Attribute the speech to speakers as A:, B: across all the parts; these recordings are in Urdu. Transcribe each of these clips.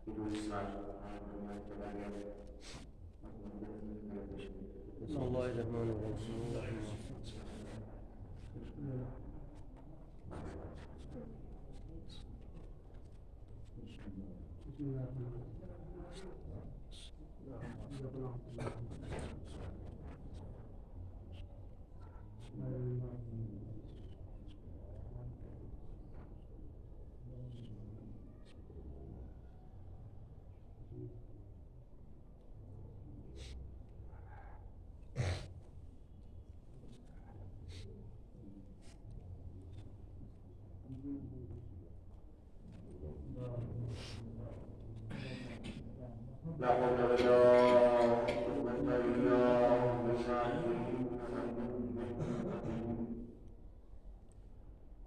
A: بسم الله الرحمن الرحيم.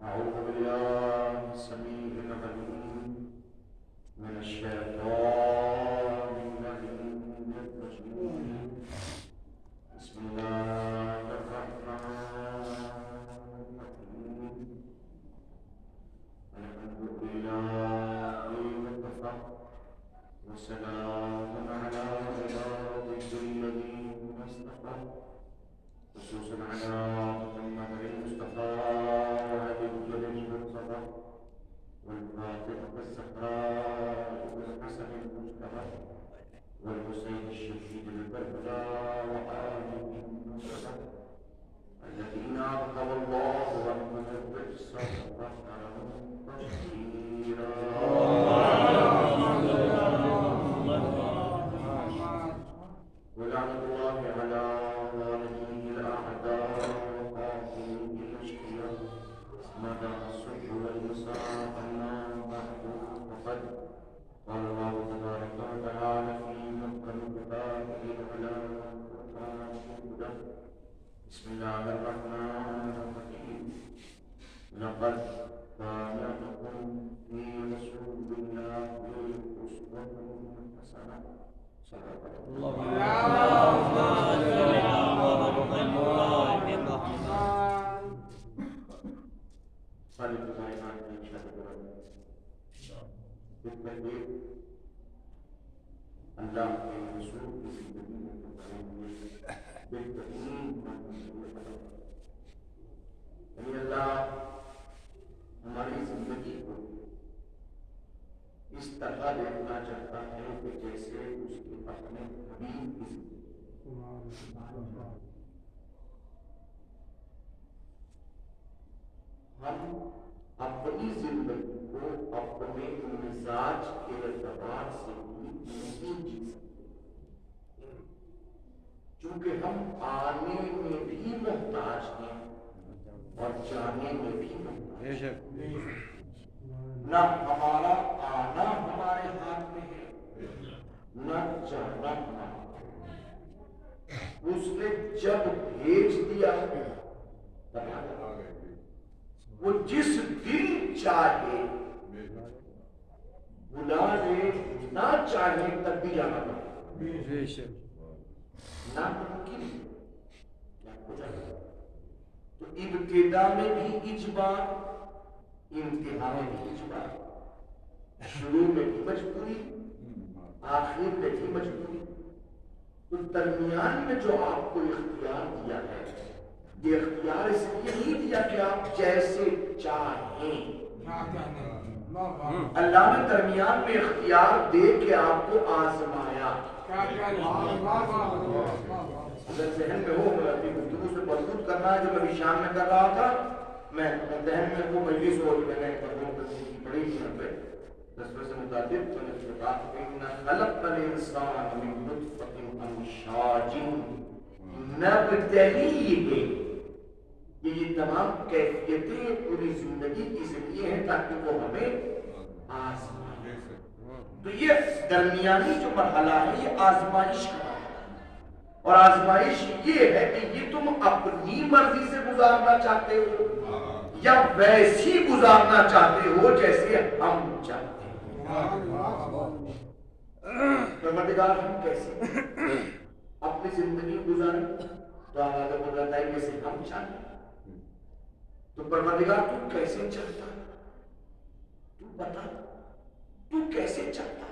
B: أعوذ بالله السميع العليم من الشيطان اللعين الرجيم. بسم الله الرحمن الرحيم. الحمد لله وكفى وسلام على عباده الذين اصطفى خصوصا على محمد المصطفى والفاطمة الزهراء والحسن المجتبى والحسين الشهيد البربراء وآله النصرة الذين أعطى الله رحمة الرجس وطهرهم تطهيرا. ولعنة الله على ظالمي الأعداء وقاتلي الأشقياء مدى الصبح والمساء. أما بعد فقد قال الله تبارك وتعالى في محكم كتابه العلى والقرآن الهدى. بسم الله الرحمن الرحيم. لقد كان لكم في رسول الله أسوة حسنة. صدق الله. اللہ کے رسول کی زندگی میں بہترین یعنی اللہ ہماری زندگی کو اس طرح دیکھنا چاہتا ہے کہ جیسے اس کے اپنے حبیب کی زندگی. ہم اپنی زندگی کو اپنے مزاج کے اعتبار سے نہیں جی سکتے چونکہ ہم آنے میں بھی محتاج ہیں اور جانے میں بھی محتاج ہیں. نہ ہمارا آنا ہمارے ہاتھ میں ہے نہ جانا ہمارے ہاتھ میں. اس نے جب بھیج دیا وہ جس دن چاہے بلا لے نہ چاہے تب بھی جانا پڑے. ناممکن تو ابتدا میں بھی اجبار انتہا میں بھی اجبار. شروع میں بھی مجبوری آخر میں بھی مجبوری. تو درمیان میں جو آپ کو اختیار دیا ہے یہ اختیار اس لیے نہیں دیا کہ آپ جیسے چاہیں. اللہ نے درمیان میں اختیار دے کے آپ کو آزمایا. اگر ذہن میں ہو اپنی گفتگو سے مربوط کرنا ہے جو میں بھی شام میں کر رہا تھا. میں ذہن میں وہ مجلس ہو میں نے پڑھی تھی یہاں پہ 10 سے متعدد میں نے کہا ان خلقنا الانسان من نطفة امشاج نبتلیہ. یہ تمام کیفیتیں پوری زندگی کی ذریعے ہیں تاکہ وہ ہمیں آزمائے. تو یہ درمیانی جو مرحلہ ہے یہ آزمائش کا مرحلہ ہے. اور آزمائش یہ ہے کہ یہ تم اپنی مرضی سے گزارنا چاہتے ہو یا ویسی گزارنا چاہتے ہو جیسے ہم چاہتے ہیں. پروردگار ہم کیسے اپنی زندگی گزاریں تو آگے بول رہا ہے جیسے ہم چاہتے ہیں. تو پروردگار تو کیسے چاہتا ہے تو بتا تو کیسے چاہتا ہے.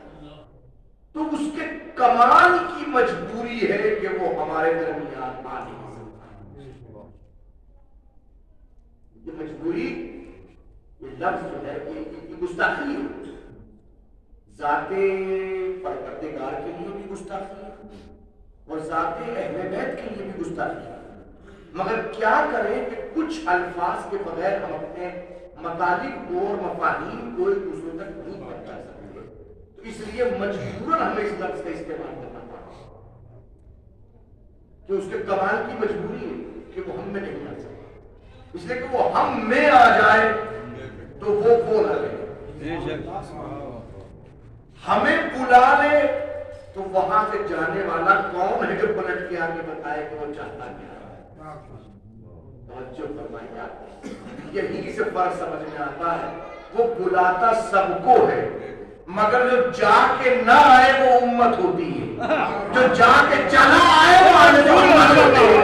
B: تو اس کے کمال کی مجبوری ہے کہ وہ ہمارے درمیان آ نہیں سکتا. یہ مجبوری، یہ لفظ جو ہے یہ گستاخی ہے، ذات پروردگار کے لیے بھی گستاخی ہے اور ذات اہل بیت کے لیے بھی گستاخی ہے. مگر کیا کریں کہ کچھ الفاظ کے بغیر ہم اپنے مطالب کو اور مفاہیم کو ایک دوسرے تک نہیں پہنچا سکتے، تو اس لیے مجبوراً ہمیں اس لفظ کا استعمال کرنا پڑا کہ اس کے کمال کی مجبوری ہے کہ وہ ہم میں نہیں آ سکتا، اس لیے کہ وہ ہم میں آ جائے تو وہ نہ لے، ہمیں بلا لے تو وہاں سے جانے والا کون ہے جو پلٹ کے آگے بتائے کہ وہ چاہتا کیا ہے. توجہ فرمائیے، یہی سے فرق سمجھ میں آتا ہے. وہ بلاتا سب کو ہے مگر جو جا کے نہ آئے وہ امت ہوتی ہے، جو جا کے چلا آئے وہ امت ہوتی ہے.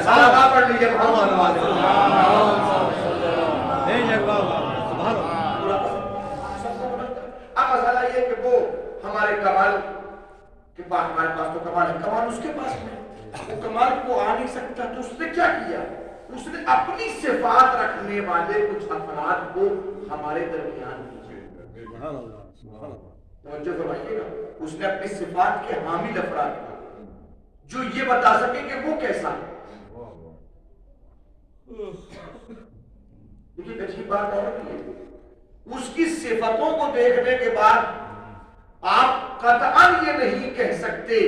B: صحابہ پڑھ لیجیے محمد اب مسئلہ یہ کہ وہ ہمارے کمال کے پاس، ہمارے پاس تو کمال ہے، کمال اس کے پاس میں، وہ کمال کو آ نہیں سکتا. تو اس نے کیا کیا؟ اس نے اپنی صفات رکھنے والے کچھ افراد کو ہمارے درمیان بھیجا. توجہ فرمائیے گا، اس نے اپنی صفات کے حامل افراد کو جو یہ بتا سکے کہ وہ کیسا ہے. دیکھیے عجیب بات اور ہے، اس کی صفتوں کو دیکھنے کے بعد آپ قطعاً یہ نہیں کہہ سکتے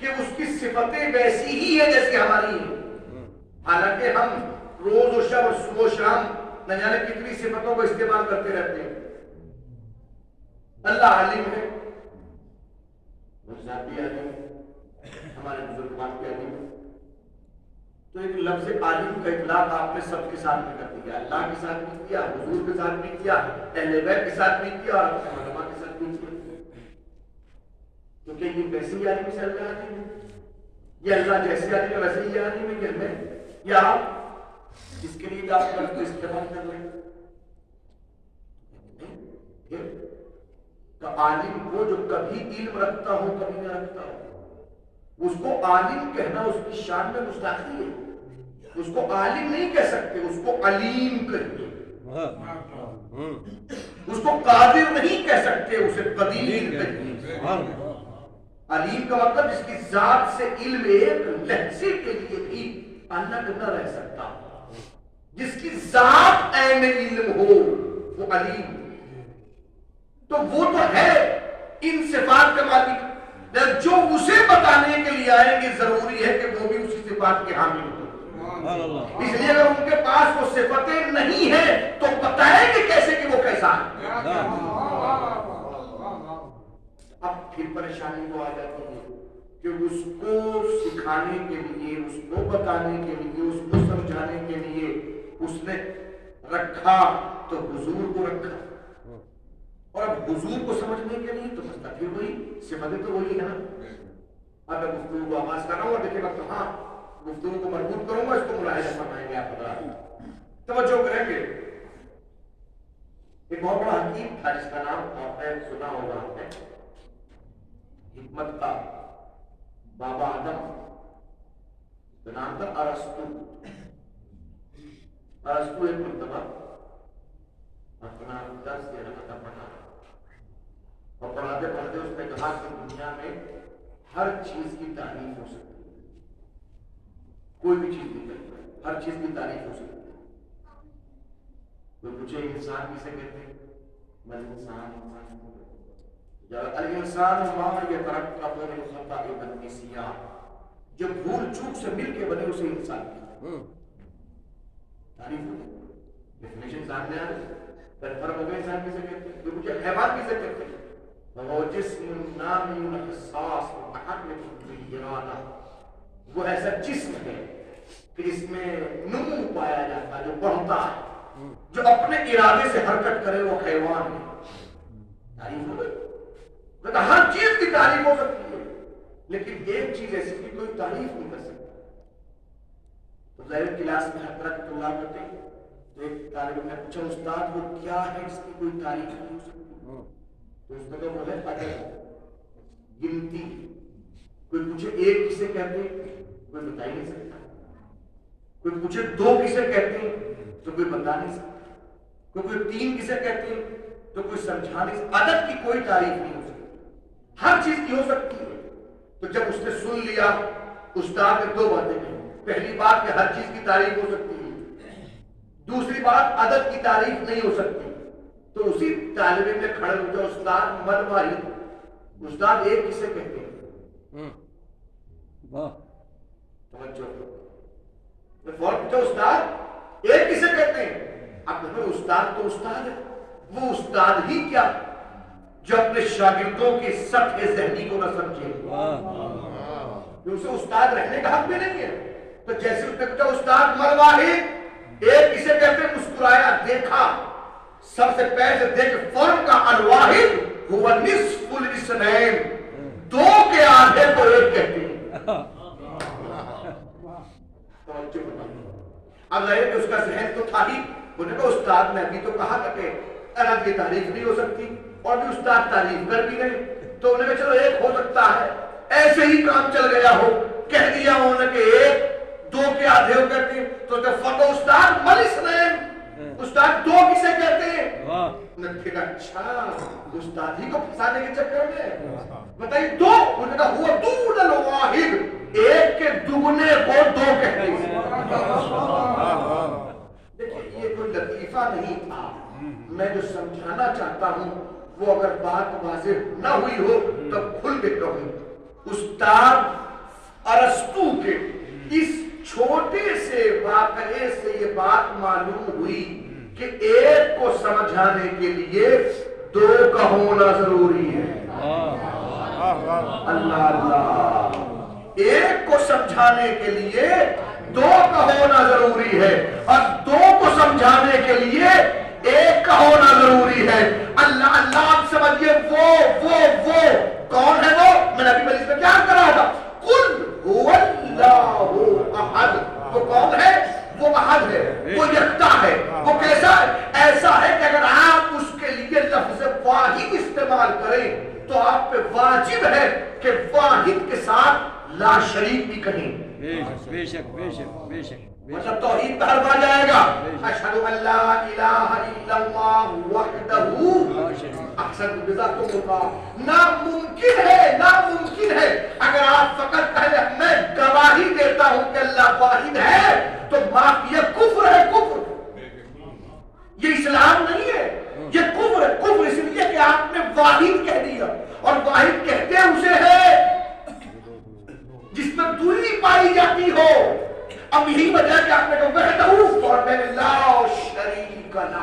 B: کہ اس کی صفتیں ویسی ہی ہیں جیسے ہماری ہیں. حالانکہ ہم روز و شب اور صبح و شام نہ جانے کتنی صفتوں کو استعمال کرتے رہتے ہیں. اللہ عالم ہے، ذات بھی عالم ہے، ہمارے بزرگان بھی عالم ہے. تو ایک لفظ عالم کا اطلاق آپ نے سب کے ساتھ میں کر دیا، اللہ کے ساتھ بھی کیا، حضور کے ساتھ بھی کیا، اہل بیت کے ساتھ بھی کیا اور اپنے علماء کے ساتھ بھی کیا. کیونکہ یہ ویسے ہی عالم سے اللہ عالم ہے، یہ اللہ جیسے عالم ہے ویسے ہی عالم ہے. یہ میں یا آپ جس کے لیے آپ لفظ استعمال کر لیں تو عالم وہ جو کبھی علم رکھتا ہو کبھی نہ رکھتا ہو، اس کو عالم کہنا اس کی شان میں گستاخی ہے. اس کو عالم نہیں کہہ سکتے، اس کو علیم کہیے. اس کو قادر نہیں کہہ سکتے، اسے قدیر کہیے. علیم کا مطلب جس کی ذات سے علم ایک لحظے کے لیے بھی الگ نہ رہ سکتا، جس کی ذات عین علم ہو وہ علیم. تو وہ تو ہے ان صفات کا مالک، جو اسے بتانے کے لیے آئیں گے ضروری ہے کہ وہ بھی اسی صفات کے حامل ہوں. اس لیے اگر ان کے پاس وہ صفتیں نہیں ہیں تو بتائیں گے کیسے کہ وہ کیسا ہے. اب پھر پریشانی وہ آ جاتی ہے کہ اس کو سکھانے کے لیے، اس کو بتانے کے لیے، اس کو سمجھانے کے لیے اس نے رکھا تو حضور کو رکھا، اور اب حضور کو سمجھنے کے لیے تو مسئلہ پھر وہی، صفتیں تو وہی ہے نا. اب میں گفتگو کو آغاز کر رہا ہوں اور دیکھیں وقت ہاں گفتگو کو مربوط کروں گا، اس کو ملاحظہ فرمائیں گے آپ حضرات، توجہ کریں گے. ایک بہت بڑا حکیم تھا جس کا نام آپ نے سنا ہوگا، آپ نے حکمت کا بابا آدم کا نام تھا ارسطو. ارسطو ایک مرتبہ اپنا درس دے رہا تھا، پڑھا اور پڑھاتے پڑھاتے اس نے کہا کہ دنیا میں ہر چیز کی تعریف ہو سکتی ہے، کوئی بھی چیز نہیں کرتی، ہر چیز کی تعریف ہو سکتی ہے. کوئی پوچھے انسان کسے کہتے ہیں؟ میں انسان الانسان ما یترکب من الخطأ والنسیان، جو بھول چوک سے مل کے بنے اسے انسان کہتے ہیں. تعریف ہوتی، ڈیفینیشن سامنے آ رہی، فرق ہو گیا. انسان کسے کہتے ہیں؟ جو مجھے حیوان کسے کہتے ہیں؟ وہ جسم نامی حساس متحرک بالارادہ، وہ ایسا جسم ہے کہ جس میں نمو پایا جاتا ہے، جو بڑھتا ہے، جو اپنے ارادے سے حرکت کرے، وہ حیوان ہے. تعریف ہو گئی. ہر چیز کی تعریف ہو سکتی ہے لیکن ایک چیز ایسی کی کوئی تعریف نہیں کر سکتا. تو ظاہر کلاس میں ہر طرح کی طلاب کرتے ہیں، تو ایک طالب نے پوچھا استاد وہ کیا ہے اس کی کوئی تعریف نہیں ہو سکتی؟ تو اس میں وہ ہے عدد، گنتی. کوئی پوچھے ایک کسے کہتے ہیں کوئی بتا ہی نہیں سکتا. کوئی پوچھے دو کسے کہتے ہیں تو کوئی بتا نہیں سکتا. کوئی تین کسے کہتے ہیں تو کوئی سمجھا نہیں سکتا. عدد کی کوئی تعریف نہیں ہو سکتی. ہر چیز کی ہو سکتی ہے. تو جب اس نے سن لیا استاد نے دو باتیں کہیں. پہلی بات کہ ہر چیز کی تعریف ہو سکتی ہے. دوسری بات عدد کی تعریف نہیں ہو سکتی. تو اسی طالب علم میں کھڑے ہو جاؤ استاد من واحد. استاد ایک کسے کہتے ہیں؟ توجہ فوراً پوچھو استاد ایک کسے کہتے ہیں؟ اب استاد تو استاد ہے. وہ استاد ہی کیا جو اپنے شاگردوں کی سطح ذہنی کو نہ سمجھے. اسے استاد رہنے کا حق بھی نہیں ہے. تو جیسے اس نے پوچھا استاد من واحد ایک کسے کہتے ہیں؟ مسکرایا, دیکھا, سب سے پہلے دیکھ فوراً کا الواحد ہوا نصف الاثنین, دو کے آدھے کو ایک کہتے ہیں. اب ظاہر کہ اس کا ذہن تو تھا ہی. انہوں نے کہا استاد نے ابھی تو کہا تھا کہ عدد کی تعریف نہیں ہو سکتی اور بھی استاد تعریف کر بھی نہیں. تو انہوں نے کہا چلو ایک ہو سکتا ہے. ایسے ہی کام چل گیا ہو, کہہ دیا انہوں نے کہ ایک, دو کے آدھے ہو کہتے ہیں. تو فتح استاد من اثنین, استاد دو کسے کہتے ہیں؟ انہوں نے کہا اچھا استاد ہی کو پھنسانے کے چکر میں بتائیے دو. انہوں نے کہا ہوا دون الواحد, ایک کے دگنے کو دو کہتے ہیں. دیکھیں یہ کوئی لطیفہ نہیں تھا. میں جو سمجھانا چاہتا ہوں وہ اگر بات واضح نہ ہوئی ہو تو کھل کے کہوں. استاد ارسطو کے اس چھوٹے سے واقعے سے یہ بات معلوم ہوئی کہ ایک کو سمجھانے کے لیے دو کا ہونا ضروری ہے. اللہ اللہ, ایک کو سمجھانے کے لیے دو کا ہونا ضروری ہے اور دو کو سمجھانے کے لیے ایک کا ہونا ضروری ہے. اللہ اللہ آپ سمجھئے وہ کون ہے؟ وہ میں نے ابھی مجلس میں کیا کرا تھا, قل هو اللہ احد. وہ کون ہے؟ وہ احد ہے, وہ یکتا ہے. وہ کیسا ہے؟ ایسا ہے کہ اگر آپ اس کے لیے لفظ واحد استعمال کریں تو آپ پہ واجب ہے کہ واحد کے ساتھ لا شریک بھی کہیں.
A: بے شک بے شک بے شک,
B: مطلب توحید پر آ جائے گا. اشہد ان لا الہ الا اللہ وحدہ احسن بذاتہ اللہ. ناممکن ہے اگر آپ فقط کہیں میں گواہی دیتا ہوں کہ اللہ واحد ہے تو یہ کفر ہے. کفر یہ اسلام نہیں ہے, یہ کفر ہے. کفر اس لیے کہ آپ نے واحد کہہ دیا, اور واحد کہتے اسے ہے جس میں دوری پائی جاتی ہو. اب یہی وجہ کہ آپ نے کہا لا شریک لہ,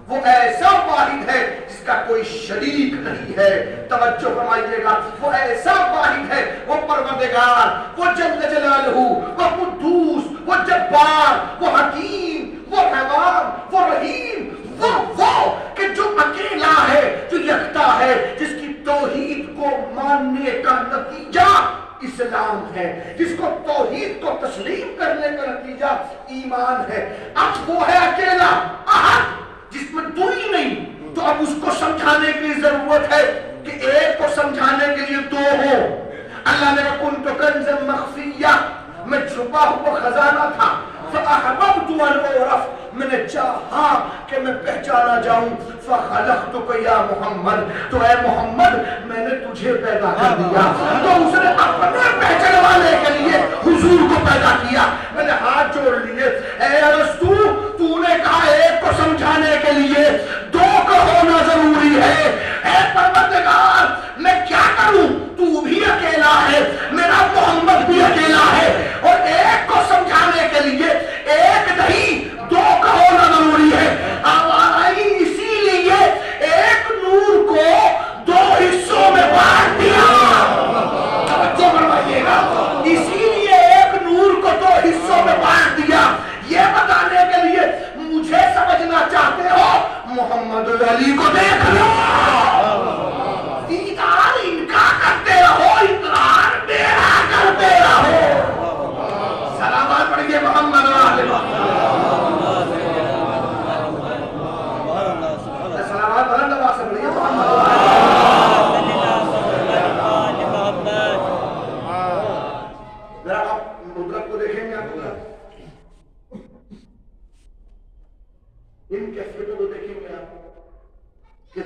B: وہ ایسا واحد ہے جس کا کوئی شریک نہیں ہے. توجہ فرمائیے گا, وہ ایسا واحد ہے, وہ پروردگار, وہ جل جلالہ, وہ قدوس, وہ جبار, وہ حکیم, وہ رحمان, وہ رحیم, وہ کہ جو اکیلا ہے, جو یکتا ہے, جس کی توحید کو ماننے کا نتیجہ اسلام ہے, جس کو توحید کو تسلیم کرنے کا نتیجہ ایمان ہے. اب وہ ہے اکیلا احد جس میں دوئی نہیں. تو اب اس کو سمجھانے کی ضرورت ہے کہ ایک کو سمجھانے کے لیے دو ہو. اللہ نے کنت کنزا مخفیہ, میں چھپا ہوا خزانہ تھا. فاحببت ان اعرف, میں نے چاہا کہ میں پہچانا جاؤں. فخلقتک یا محمد, تو اے محمد میں نے تجھے پیدا کر دیا. تو اس نے اپنے پہچانوانے کے لیے حضور کو پیدا کیا. میں نے ہاتھ جوڑ لیے, اے ارسطو تو نے کہا ایک کو سمجھانے کے لیے دو کا ہونا ضروری ہے. اے پروردگار میں کیا کروں, تو بھی اکیلا ہے, میرا محمد بھی اکیلا ہے, اور ایک کو سمجھانے کے لیے ایک نہیں دو کا ہونا ضروری ہے. اسی لیے ایک نور کو دو حصوں میں بانٹ دیا. توجہ فرمائیے گا, اسی لیے ایک نور کو دو حصوں میں بانٹ دیا. یہ بتانے کے لیے مجھے سمجھنا چاہتے ہو, محمد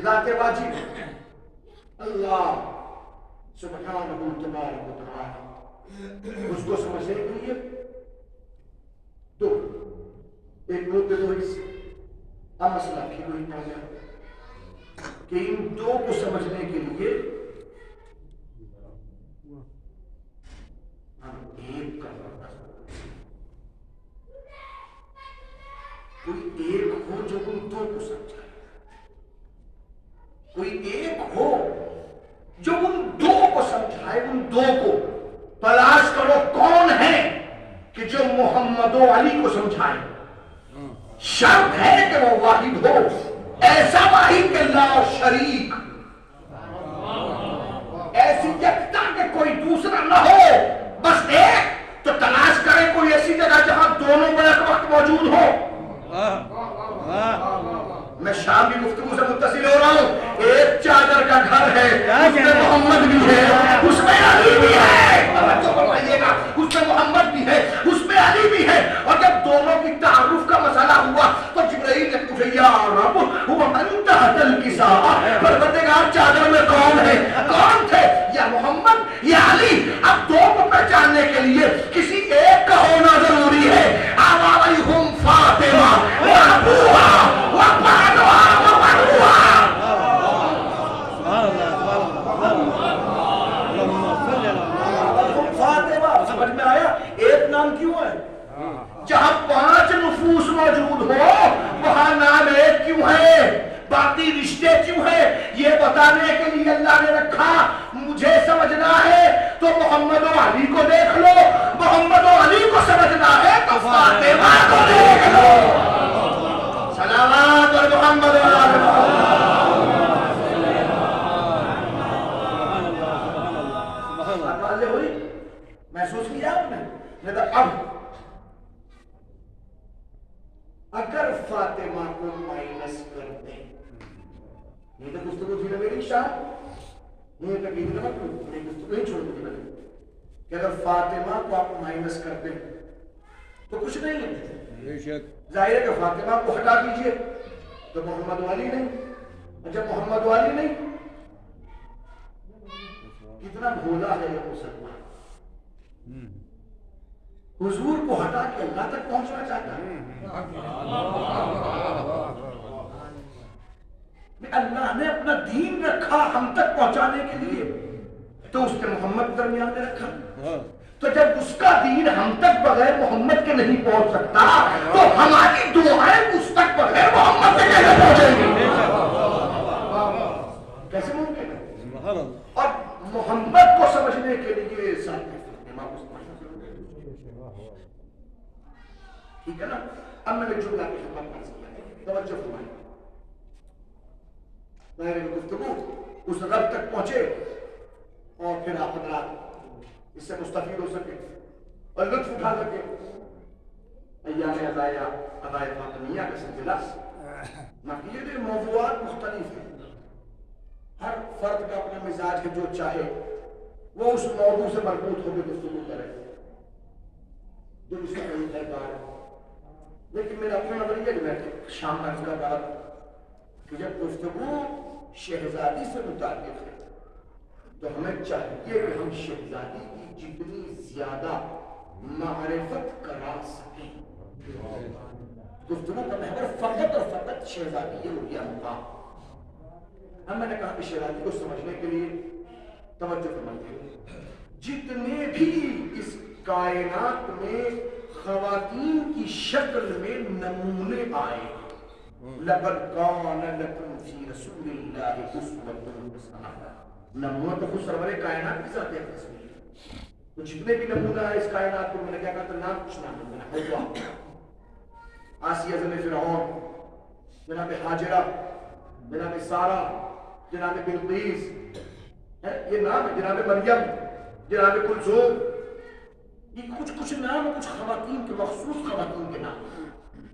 B: ذات واجب اللہ سبحانہ تبارک و تعالی، اس کو سمجھنے کے لیے دو، ایک منہ پہ دو حصے، اب مسئلہ بھی وہی پڑ گیا کہ ان دو کو سمجھنے کے لیے ہم ایک کا کوئی ایک ہو جو ان دو کو سمجھائے، کوئی ایک ہو جو ان دو کو سمجھائے، ان دو کو تلاش کرو کون ہے کہ جو محمد و علی کو سمجھائے۔ شرط ہے کہ وہ واحد ہو، ایسا واحد کہ لا شریک، ایسی یکتا کہ کوئی دوسرا نہ ہو، بس ایک۔ تو تلاش کرے کوئی ایسی جگہ جہاں دونوں بیک وقت موجود ہو۔ میں شام کی گفتگو سے متصل ہو رہا ہوں، ایک چادر کا گھر ہے، اس میں محمد بھی ہے، اس میں علی بھی ہے، توجہ فرمائیے گا، اس میں محمد بھی ہے، اس میں علی بھی ہے۔ اور جب دونوں کی تعارف کا مسئلہ ہوا تو جبرائیل نے پوچھا یا رب ومن تحت الکساء، پروردگار چادر میں کون ہے؟ کون تھے؟ یا محمد یا علی؟ اب دو کو پہچاننے کے لیے کسی ایک کا ہونا ضروری ہے۔ علیہم فاطمہ وابوہا وبعدہا وبعدہا۔ فاطمہ سمجھ میں آیا؟ ایک نام کیوں ہے؟ جہاں 5 نفوس موجود ہو وہاں نام ایک کیوں ہے؟ باقی رشتے کیوں ہیں؟ یہ بتانے کے لیے اللہ نے رکھا۔ مجھے سمجھنا ہے تو محمد و علی کو دیکھ لو، محمد و علی کو سمجھنا ہے تو فاطمہ کو دیکھ لو۔ سلامات اور محمد و علی ہوئی محسوس کیا آپ نے؟ اب اگر فاطمہ کو مائنس کر دیں، یہ تو گفتگو تھی نا میری شاہ، یہ تو کہیں نا میری گفتگو نہیں چھوڑ دی میں نے کہ اگر فاطمہ کو آپ مائنس کر دیں تو کچھ نہیں ہے۔ ظاہر ہے کہ فاطمہ کو ہٹا دیجئے تو محمد والی نہیں، جب محمد والی نہیں، کتنا بھولا ہے یہ مسلمان، حضور کو ہٹا کے اللہ تک پہنچنا چاہتا ہے۔ اللہ نے اپنا دین رکھا ہم تک پہنچانے کے لیے، تو اس نے محمد درمیان میں رکھا۔ تو جب اس کا دین ہم تک بغیر محمد کے نہیں پہنچ سکتا تو ہماری دعائیں اس تک بغیر محمد کے کیسے پہنچیں گی؟ کیسے ممکن ہے؟ اور محمد کو سمجھنے کے لیے ساتھ ٹھیک ہے نا؟ اب میں نے جملہ کی خدمت کر سکتا ہے، توجہ فرمائیں۔ میرے گفتگو اس رب تک پہنچے اور پھر آپ حضرات اس سے مستفید ہو سکے اور لطف اٹھا سکے۔ ایام عزائے فاطمیہ کا سلسلہ نقید موضوعات مختلف ہیں، ہر فرد کا اپنا مزاج ہے، جو چاہے وہ اس موضوع سے مربوط ہو کے گفتگو کرے جو اس کا کہیں درکار ہے۔ لیکن میرا اپنا نظریہ جو ہے کہ شام کا اس کا بات کہ جب گفتگو شہزادی سے متعلق ہے تو ہمیں چاہیے کہ ہم شہزادی کی جتنی زیادہ معرفت کرا سکیں۔ گفتگو کا محور فقط اور فقط شہزادی یہ رؤیا مقام۔ ہم میں نے کہا کہ شہزادی کو سمجھنے کے لیے توجہ فرمائیے، جتنے بھی اس کائنات میں خواتین کی شکل میں نمونے آئے، لقد کان لکم فی رسول اللہ اسوۃ حسنہ، نمونہ تو خود سرور کائنات کی ذات تصویر ہے۔ تو جتنے بھی نمونہ ہے اس کائنات کو، میں نے کیا کہا تھا؟ نام کچھ نام ہوگا، آسیہ زن فرعون، جناب حاجرہ، جناب سارہ، جناب بلقیس، یہ نام ہے، جناب مریم، جناب کلثوم، یہ کچھ نام، کچھ خواتین کے مخصوص خواتین کے نام۔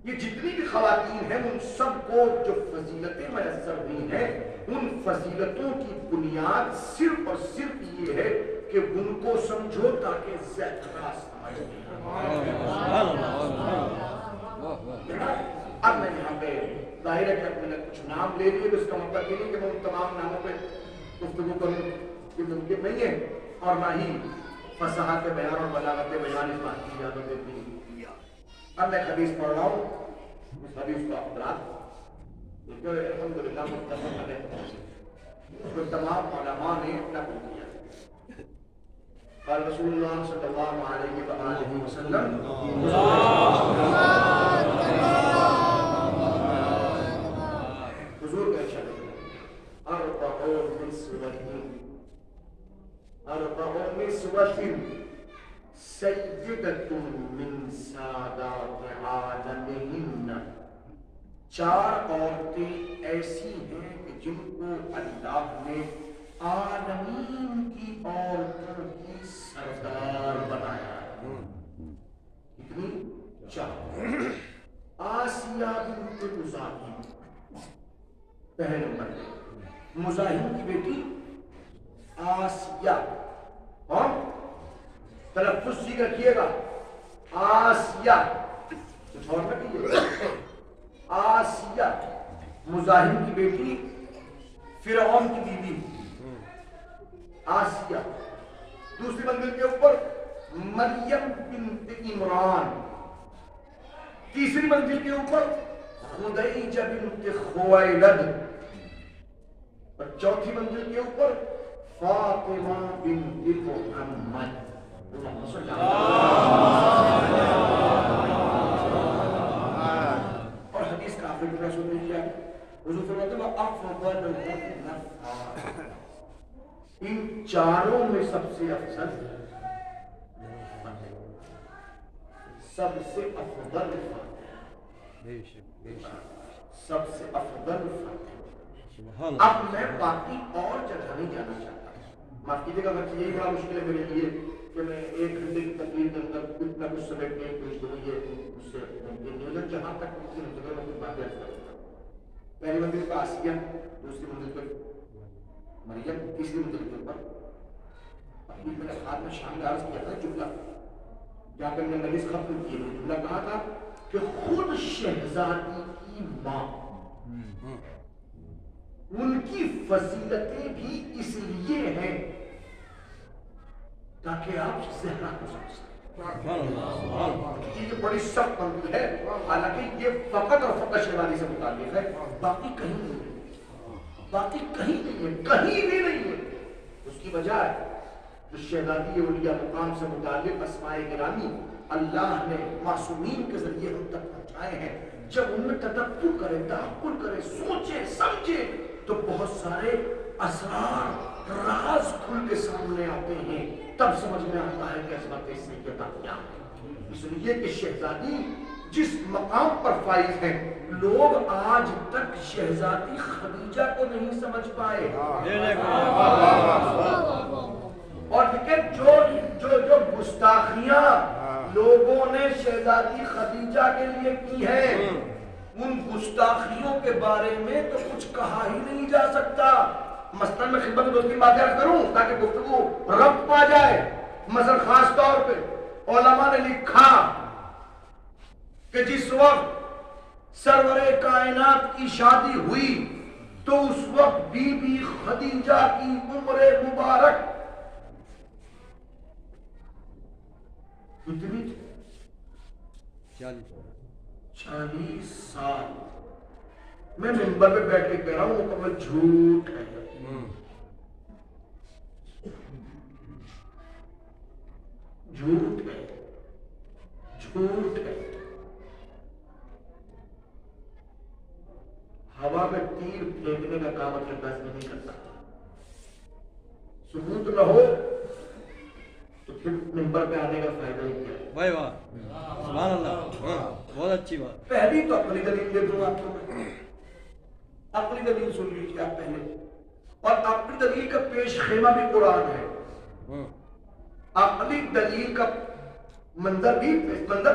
B: یہ جتنی بھی خواتین ہیں ان سب کو جو فضیلتیں میسر ہوئی ہیں، ان فضیلتوں کی بنیاد صرف اور صرف یہ ہے کہ ان کو سمجھو تاکہ زیادہ سمجھ لیں۔ اب میں یہاں پہ ظاہر ہے کہ میں نے کچھ نام لے لیے تو اس کا مطلب یہ نہیں کہ میں ان تمام ناموں پہ گفتگو کروں یہ ممکن نہیں ہے، اور نہ ہی فصاحت بیان اور بلاغت بیان اس بات کی اجازت دیتی ہے۔ اب میں حدیث پڑھ رہا ہوں، اس حدیث کو حضرات الحمدللہ متفق علیہ اس کو تمام علماء نے نقل کیا۔ قال رسول اللہ صلی اللہ علیہ وآلہ وسلم حضور کا ارشاد ہے اربع نسوة سیدۃ من سادات عالمہن، چار عورتیں ایسی ہیں کہ جن کو اللہ نے عالمین کی عورتوں کی سردار بنایا ہے۔ کتنی؟ چار۔ آسیہ بنت مزاحم پہلے نمبر پہ، مزاحم کی بیٹی آسیہ، اور تلفظ ٹھیک رکھیے گا، آسیہ، کچھ اور نہ کیجیے، آسیہ مزاحم کی بیٹی، فرعون کی بیوی آسیہ۔ دوسری منزل کے اوپر مریم بنت عمران، تیسری منزل کے اوپر خدیجہ بنت خویلد، اور چوتھی منزل کے اوپر فاطمہ بنت محمد۔ اللہم صلی اور حدیث کا آخری ٹکڑا سن لیجیے، حضور فرماتے ہیں افضل النفار، ان چاروں میں سب سے افضل، سب سے افضل سب سے افضل فاتح۔ اب میں باقی اور جگہ نہیں جانا چاہتا، معاف کیجیے گا اگر یہی بڑا مشکل ہے میرے لیے کہ میں ایک گھنٹے کی تقریر کے اندر اتنا کچھ سمیٹ کے پیش کروں، یہ مجھ سے ممکن نہیں ہے، جہاں تک ممکن ہو سکے میں کچھ باتیں عرض کروں گا۔ پہلی منزل پہ آسیہ، دوسری منزل پہ مریم، تیسری منزل کے اوپر ابھی میں نے خاتمہ شام میں عرض کیا تھا جملہ، جہاں پہ میں نے نبیس ختم کیے ہوئے جملہ کہا تھا کہ خود شہزادی کی ماں، ان کی فضیلتیں بھی اس لیے ہیں تاکہ آپ زہرا کو سمجھ سکیں۔ یہ بڑی سخت منزل ہے، حالانکہ یہ فقط اور فقط شہزادی سے متعلق ہے، باقی کہیں نہیں ہے، باقی کہیں نہیں ہے، کہیں بھی نہیں ہے۔ اس کی وجہ ہے جو شہزادی اولیاء مقام سے متعلق اسماء گرامی اللہ نے معصومین کے ذریعے ہم تک پہنچائے ہیں، جب ان میں تدبر کرے، تحقل کرے، سوچے سمجھے تو بہت سارے اسرار راز کھل کے سامنے آتے ہیں، تب سمجھ میں آتا ہے کہ عظمت سیدہ کیا ہے۔ اس لیے کہ شہزادی جس مقام پر فائز ہیں، لوگ آج تک شہزادی خدیجہ کو نہیں سمجھ پائے، اور دیکھیں جو گستاخیاں لوگوں نے شہزادی خدیجہ کے لیے کی ہیں، ان گستاخیوں کے بارے میں تو کچھ کہا ہی نہیں جا سکتا۔ مثلا میں خدمت میں 2-3 باتیں عرض کروں تاکہ گفتگو ربط پا جائے۔ مثلا خاص طور پہ علماء نے لکھا کہ جس وقت سرور کائنات کی شادی ہوئی تو اس وقت بی بی خدیجہ کی عمر مبارک کتنی تھی؟ 40 سال۔ میں منبر پہ بیٹھ کے کہہ رہا ہوں مکمل جھوٹ ہے، جھوٹ ہے، جھوٹ ہے۔ ہوا میں تیر پھینکنے کا کام اپنے پاس میں نہیں کرتا، ثبوت نہ ہو تو پھر منبر پہ آنے کا فائدہ ہی کیا ہے؟
A: واہ واہ، سبحان اللہ، بہت اچھی بات۔
B: پہلی تو عقلی دلیل دے دوں آپ کو، عقلی دلیل سن لیجیے آپ پہلے، اور عقلی دلیل کا پیش خیمہ بھی قرآن ہے۔ عقلی دلیل کا منظر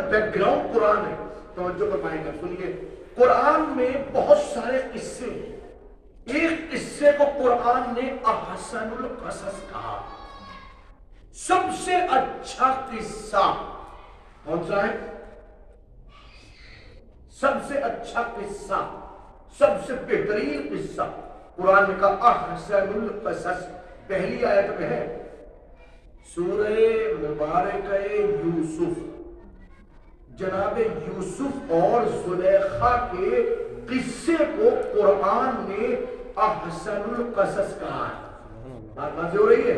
B: بیک گراؤنڈ قرآن ہے، توجہ فرمائیں گا، سنیے۔ قرآن میں بہت سارے قصے ہیں، ایک قصے کو قرآن نے احسن القصص کہا، سب سے اچھا قصہ کون سا ہے؟ سب سے اچھا قصہ سب سے بہترین قصہ قرآن نے کہا احسن القصص، پہلی آیت میں ہے سورہ مبارکہ یوسف، جناب یوسف اور زلیخا کے قصے کو قرآن نے احسن القصص کہا ہے۔ بات واضح ہو رہی ہے؟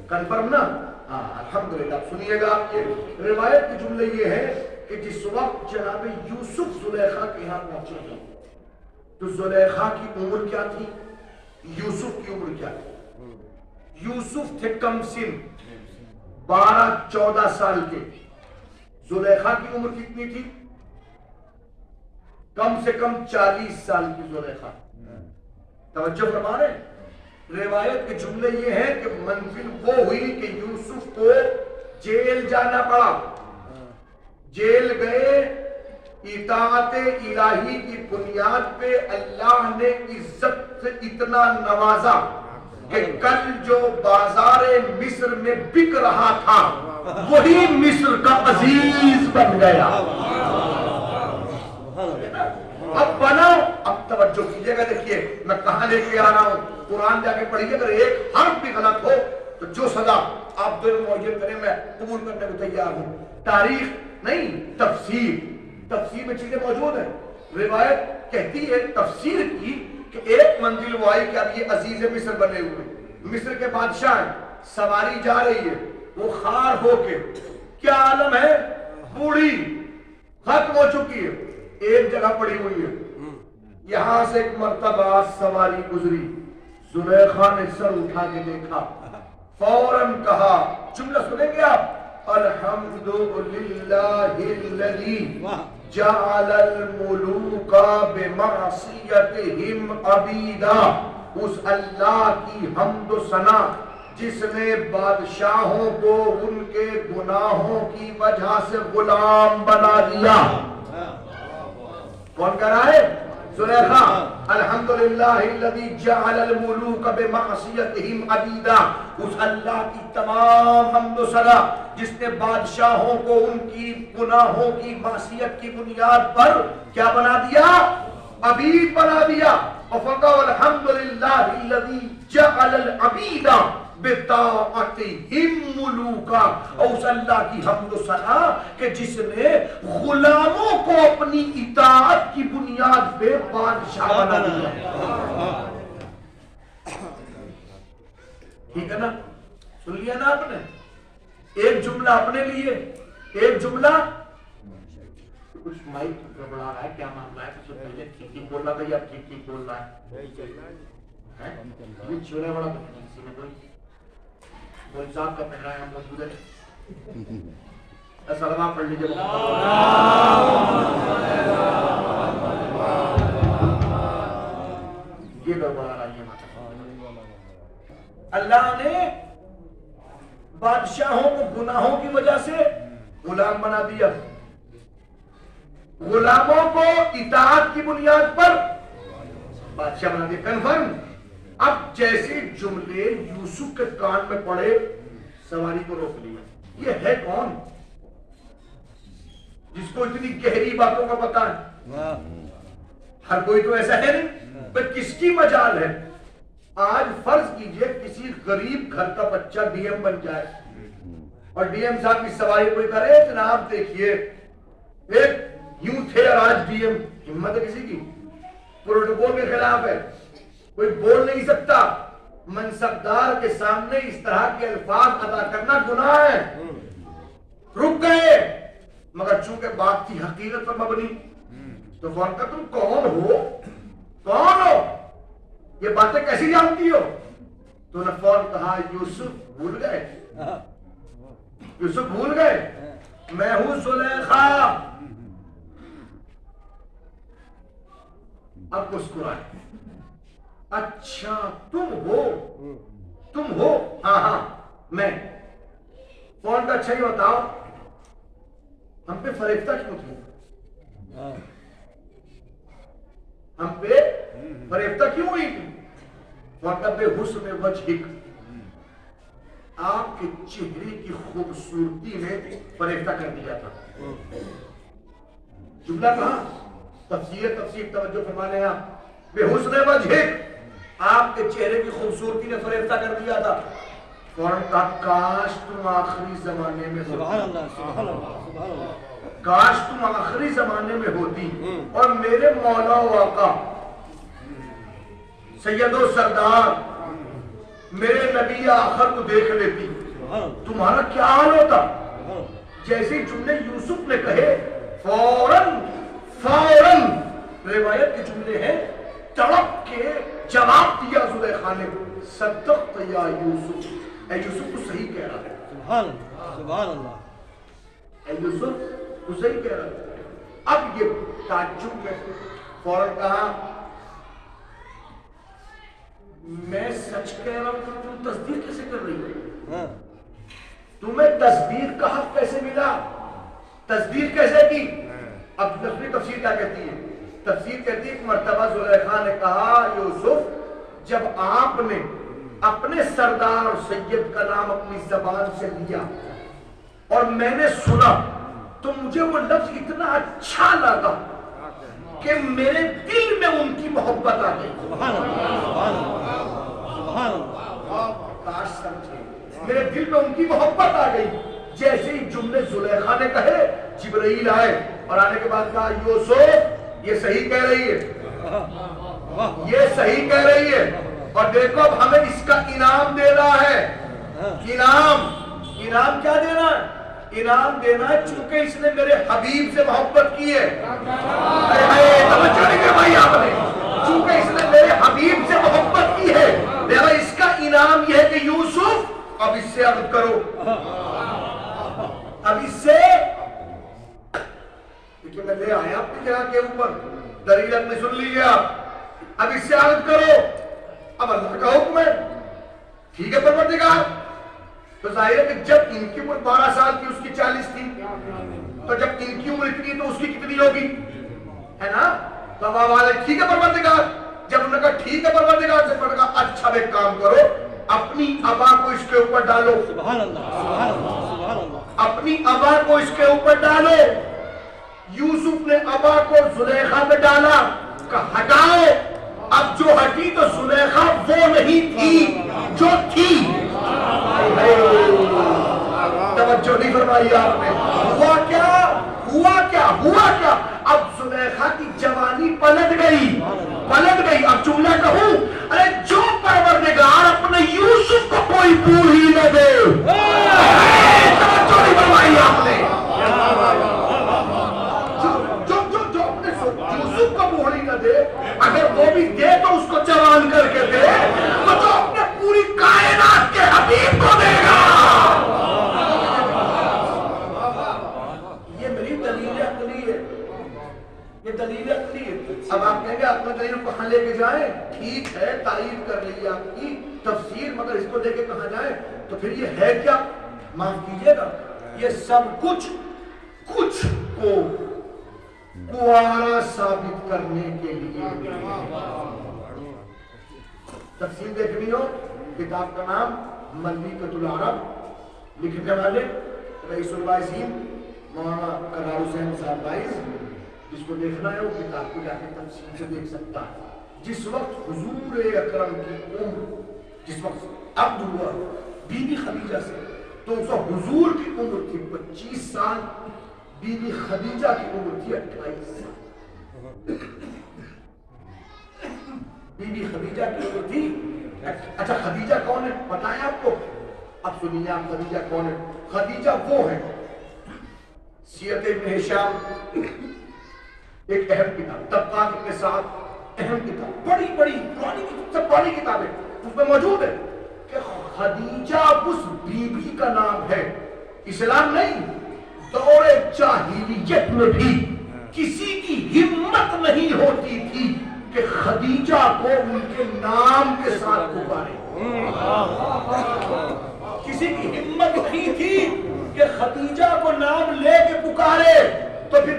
B: کنفرم نا؟ ہاں الحمدللہ۔ سنیے گا، یہ روایت کے جملے یہ ہے کہ جس وقت جناب یوسف زلیخا کے یہاں پہنچے ہیں تو زلیخا کی عمر کیا تھی، یوسف کی عمر کیا تھی؟ یوسف تھے کم سن، 12-14 سال کے۔ زلیخا کی عمر کتنی تھی؟ کم سے کم 40 سال کی زلیخا۔ توجہ فرما رہے ہیں؟ روایت کے جملے یہ ہیں کہ منزل وہ ہوئی کہ یوسف کو جیل جانا پڑا۔ جیل گئے، اطاعت الہی کی بنیاد پہ اللہ نے عزت سے اتنا نوازا کہ کل جو بازار مصر میں بک رہا تھا وہی مصر کا عزیز بن گیا۔ اب بناؤ، اب توجہ کیجئے گا، دیکھیے میں کہاں لے کے آ رہا ہوں، قرآن جا کے پڑھیے، اگر ایک حرف بھی غلط ہو تو جو سزا آپ دونوں معین کریں میں قبول کرنے کو تیار ہوں۔ تاریخ نہیں، تفسیر میں چیزیں موجود ہیں۔ روایت کہتی ہے تفسیر کی کہ ایک منزل وہ آئی کہ اب یہ عزیز مصر بنے ہوئے، مصر کے بادشاہ ہیں، سواری جا رہی ہے، وہ خار ہو کے، کیا عالم ہے، بوڑھی ختم ہو چکی ہے، ایک جگہ پڑی ہوئی ہے۔ یہاں سے ایک مرتبہ سواری گزری، زلیخا نے سر اٹھا کے دیکھا، فوراً کہا، جملہ سنیں گے آپ، الحمدللہ الذی جعل الملوک بمعصیتہم عبیدا، اس اللہ کی حمد و ثنا جس نے بادشاہوں کو ان کے گناہوں کی وجہ سے غلام بنا دیا۔ کون کہہ رہا ہے؟ زلیخا۔ الحمدللہ الذی جعل الملوک بمعصیتہم عبیدا، اس اللہ کی تمام حمد و ثنا جس نے بادشاہوں کو ان کی گناہوں کی معصیت کی بنیاد پر کیا بنا دیا؟ عبید بنا دیا۔ وفقہ الحمدللہ الذی جعل العبید بطاعتہم ملوکا، اور اس اللہ کی حمد و ثنا کہ جس نے غلاموں کو اپنی اطاعت کی بنیاد پہ بادشاہ بنا دیا۔ ٹھیک ہے نا؟ سن لیا نا آپ نے؟ ایک جملہ اپنے لیے، ایک جملہ کچھ مائک گڑبڑا رہا ہے، کیا معاملہ ہے؟ کچھ پہلے ٹھیک ٹھیک بول رہا تھا یا ٹھیک ٹھیک بول رہا ہے؟ یہ چھوڑے بڑا کسی نے کوئی صاحب کا پہنا ہے، ہم موجود ہے، سلام پڑھ لیجیے۔ یہ گڑبڑا رہا ہے۔ اللہ نے بادشاہوں کو گناہوں کی وجہ سے غلام بنا دیا، غلاموں کو اطاعت کی بنیاد پر بادشاہ بنا دیا۔ کنفرم؟ اب جیسے جملے یوسف کے کان میں پڑے، سواری کو روک لیا۔ یہ ہے کون جس کو اتنی گہری باتوں کا پتہ ہے؟ ہر کوئی تو ایسا ہے نہیں، پر کس کی مجال ہے؟ آج فرض کیجئے کسی غریب گھر کا بچہ ڈی ایم بن جائے اور ڈی ایم صاحب کی سواری کوئی کرے، جناب دیکھیے ایک یوں تھے اور آج ڈی ایم، ہمت ہے کسی کی؟ پروٹوکول کے خلاف ہے، کوئی بول نہیں سکتا، منصبدار کے سامنے اس طرح کے الفاظ ادا کرنا گناہ ہے۔ رک گئے، مگر چونکہ بات تھی حقیقت پر مبنی تو فون کا تم کون ہو، کون ہو، یہ باتیں کیسی جانتی ہو؟ تو نے فون کہا یوسف بھول گئے، یوسف بھول گئے، میں ہوں زلیخا۔ اب مسکرائے، اچھا تم ہو، ہاں میں۔ فون کا اچھا ہی بتاؤ ہم پہ فریفتہ کیوں تھی، ہم پہ فریفتہ کیوں ہوئی تھی؟ وَقَبِ حُسْنِ وَجْهِكَ، آپ کے چہرے کی خوبصورتی نے فریفتہ کر دیا تھا۔ جملہ کہاں؟ تفسیر توجہ فرما لیں آپ۔ بے حسن وجہ، آپ کے چہرے کی خوبصورتی نے فریفتہ کر دیا تھا. فوراً کہا کاش تم آخری زمانے میں ہوتی.
A: سبحان اللہ سبحان اللہ سبحان اللہ.
B: کاش تم آخری زمانے میں ہوتی اور میرے مولا و آقا سید و سردار میرے نبی آخر کو دیکھ لیتی. تمہارا کیا حال ہوتا؟ جیسے جملے یوسف نے کہے فوراً روایت کے جملے ہیں، تڑپ کے جواب دیا زلیخا نے، صدقت یا یوسف، اے یوسف تو صحیح کہہ رہا ہے.
A: سبحان اللہ سبحان اللہ.
B: اے یوسف تو صحیح کہہ رہا ہے. اب یہ تعجب میں فوراً کہا میں سچ کہہ رہا ہوں تو تم تصدیق کیسے کر رہی ہو؟ تمہیں تصدیق کا حق کیسے ملا؟ تصدیق کیسے کی؟ اب تفسیر کیا کہتی ہے؟ تفسیر کہتی ہے کہ مرتبہ زلیخا نے کہا یوسف جب آپ نے اپنے سردار اور سید کا نام اپنی زبان سے لیا اور میں نے سنا تو مجھے وہ لفظ اتنا اچھا لگا کہ میرے دل میں ان کی محبت آ گئی.
A: سبحان اللہ سبحان اللہ سبحان اللہ.
B: کاش سمجھے، میرے دل میں ان کی محبت آ گئی. جیسے ہی جملے زلیخا نے کہے جبرائیل آئے اور آنے کے بعد کہا یوسف یہ صحیح کہہ رہی ہے، یہ صحیح کہہ رہی ہے، اور دیکھو اب ہمیں اس کا انعام دینا ہے. انعام کیا دینا ہے؟ انعام دینا ہے چونکہ اس نے میرے حبیب سے محبت کی ہے. توجہ نہیں فرمائی آپ نے؟ چونکہ اس نے میرے حبیب سے محبت کی ہے لہذا اس کا انعام یہ ہے کہ یوسف اب اس سے عہد کرو. اب اس سے دیکھیں میں لے آیا اپنی جگہ کے اوپر، دلیل اپنی سن لیجیے آپ. اب اس سے عہد کرو. اب اللہ کا حکم ہے، ٹھیک ہے پروردگار. تو ظاہر ہے کہ جب ان کی عمر 12 سال کی اس کی 40 تھی، تو جب ان کی عمر اتنی تو اس کی کتنی ہوگی، ہے نا؟ تو اب والے ٹھیک ہے پروردگار. جب انہوں نے کہا ٹھیک ہے پروردگار سے پڑھ کہا اچھا ایک کام کرو اپنی ابا کو اس کے اوپر ڈالو.
A: سبحان اللہ سبحان اللہ سبحان اللہ.
B: اپنی ابا کو اس کے اوپر ڈالو. یوسف نے ابا کو زلیخا پہ ڈالا، کہا ہٹاؤ. اب جو ہٹی تو زلیخا وہ نہیں تھی جو تھی. توجہ نہیں فرمائی آپ نے؟ ہوا کیا؟ اب زلیخا کی جوانی پلٹ گئی. اب جملہ کہوں، ارے جو پروردگار اپنے یوسف کو کوئی بھول ہی نہ دے. توجہ نہیں فرمائی آپ نے؟ جو اپنے یوسف کو بھول ہی نہ دے، اگر وہ بھی دے تو اس کو جوان کر کے دے، تو جو اپنے پوری کائنات کے حبیب کو دے گا. یہ میری دلیل عقلی ہے، یہ دلیل عقلی ہے. اب آپ کہیں گے اپنے دلیل کو کہاں لے کے جائیں؟ ٹھیک ہے تائید کر لی آپ کی تفسیر، مگر اس کو لے کے کہاں جائیں؟ تو پھر یہ ہے کیا؟ معاف کیجئے گا، یہ سب کچھ کو گوارا ثابت کرنے کے لیے. تفسیر دیکھنی ہو کتاب کا نام ملکۃ العرب، لکھنے والے رئیس الباحثین مولانا قرار حسین صاحب باعث. جس کو دیکھنا ہے وہ کتاب کو جا کے تفصیل سے دیکھ سکتا ہے. جس وقت حضور اکرم کی عمر جس وقت عقد ہوا بی بی خدیجہ سے، تو اس وقت حضور کی عمر تھی 25 سال، بی بی خدیجہ کی عمر تھی 28 سال. بی بی خدیجہ کی عمر تھی. اچھا خدیجہ کون ہے پتہ ہے آپ کو؟ اب سنیے آپ خدیجہ کون ہے. خدیجہ وہ ہے، سیرت ابن ہشام ایک اہم کتاب، طبقات کے ساتھ اہم کتاب، بڑی پرانی کتاب ہے. اس میں موجود ہے کہ خدیجہ اس بی بی کا نام ہے. اسلام نہیں، دور جاہلیت میں بھی کسی کی ہمت نہیں ہوتی تھی کہ خدیجہ کو ان کے نام کے ساتھ پکارے. کسی کی ہمت نہیں تھی کہ خدیجہ کو نام لے کے پکارے. تو پھر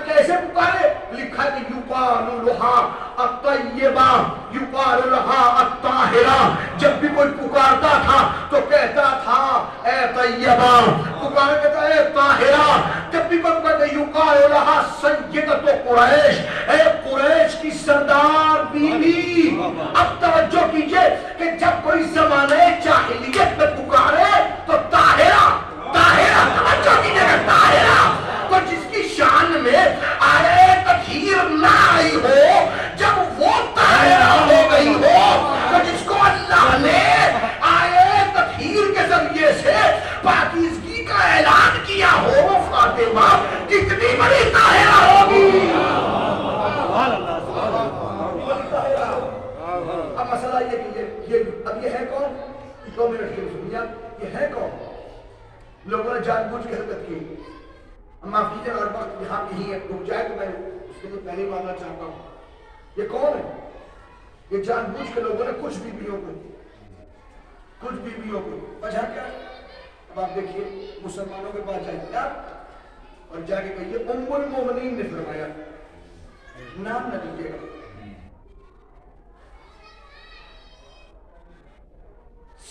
B: کیسے پکارے؟ لکھا کہ یقال لها الطیبہ یقال لها الطاہرہ. جب بھی کوئی پکارتا تھا تو کہتا تھا اے طیبہ، پکار کہتا اے طاہرہ. جب بھی کوئی پکارتا یقال لها سیدۃ قریش، اے قریش کی کی سردار بیوی. اب توجہ کیجئے کہ جب کوئی زمانے جاہلیت میں پکارے تو طاہرہ توجہ کیجئے گا، طاہرہ تو جس کی شان میں آئے تطہیر نہ آئی ہو، جب وہ طاہرہ ہو گئی ہو تو جس کو اللہ نے آئے تطہیر کے ذریعے سے پاکیزگی کا اعلان کیا ہو، وہ فاطمہ کتنی بڑی طاہرہ ہوگی. اب مسئلہ یہ کہ اب یہ ہے کون؟ 2 منٹ کے سنیے، یہ ہے کون؟ لوگوں نے جان بوجھ کے حرکت کی. معاف کیجیے اگر وقت یہاں نہیں ہے رک جائے تو میں اس کے لیے پہلے ماننا چاہتا ہوں. یہ کون ہے؟ یہ جان بوجھ کے لوگوں نے کچھ بیویوں کو وجہ کیا؟ اب آپ دیکھیے مسلمانوں کے پاس جائیں کیا اور جا کے کہیے ام المومنین نے فرمایا، نام نہ لیجیے گا،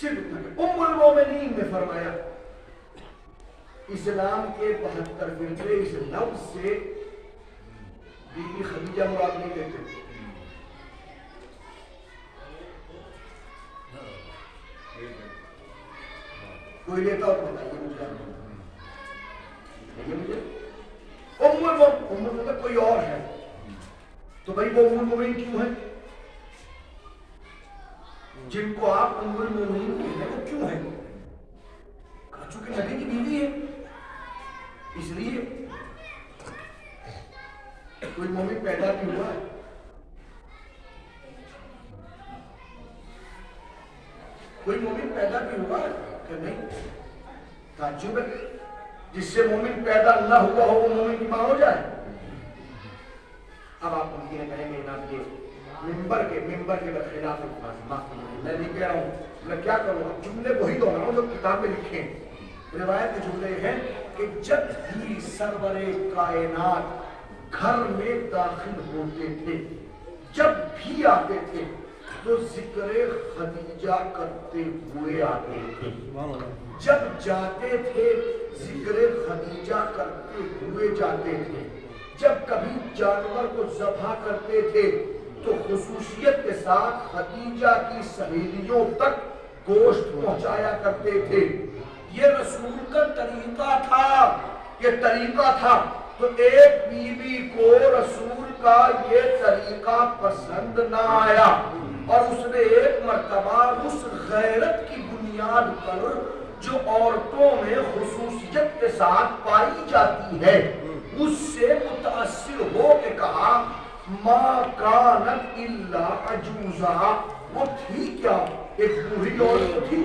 B: صرف اتنا کہ ام المومنین نے فرمایا. اسلام کے 72 فرقے اس لفظ سے بی بی خدیجہ مراد نہیں لیتے. کوئی لیتا اور بتائیے مجھے. ام المومنین کوئی اور ہے تو بھائی وہ ام المومنین کیوں ہے؟ جن کو آپ ام المومنین کہتے ہیں وہ کیوں ہے؟ چونکہ نبی کی بیوی ہے اس لیے. کوئی مومن پیدا بھی ہوا ہے؟ کوئی مومن پیدا بھی ہوا ہے کہ نہیں؟ تعجب ہے جس سے مومن پیدا نہ ہوا ہو وہ مومن کی ماں ہو جائے. اب آپ ممکن ہے کہیں گے جناب یہ ممبر کے خلاف میں نہیں کہہ رہا ہوں، میں کیا کروں گا، جملے وہی دہرا ہوں جو کتاب میں لکھے ہیں. روایت کے جملے ہیں کہ جب بھی سرور کائنات گھر میں داخل ہوتے تھے، جب بھی آتے تھے تو ذکر خدیجہ کرتے ہوئے آتے تھے، جب جاتے تھے ذکر خدیجہ کرتے ہوئے جاتے تھے، جب کبھی جانور کو ذبح کرتے تھے تو خصوصیت کے ساتھ خدیجہ کی سہیلیوں تک گوشت پہنچایا کرتے تھے. یہ رسول کا طریقہ تھا. تو ایک بیوی کو رسول کا یہ طریقہ پسند نہ آیا اور اس نے ایک مرتبہ اس غیرت کی بنیاد پر جو عورتوں میں خصوصیت کے ساتھ پائی جاتی ہے اس سے متاثر ہو کے کہا ما کانت الا عجوزا. وہ تھی کیا؟ ایک بوڑھی عورت تھی.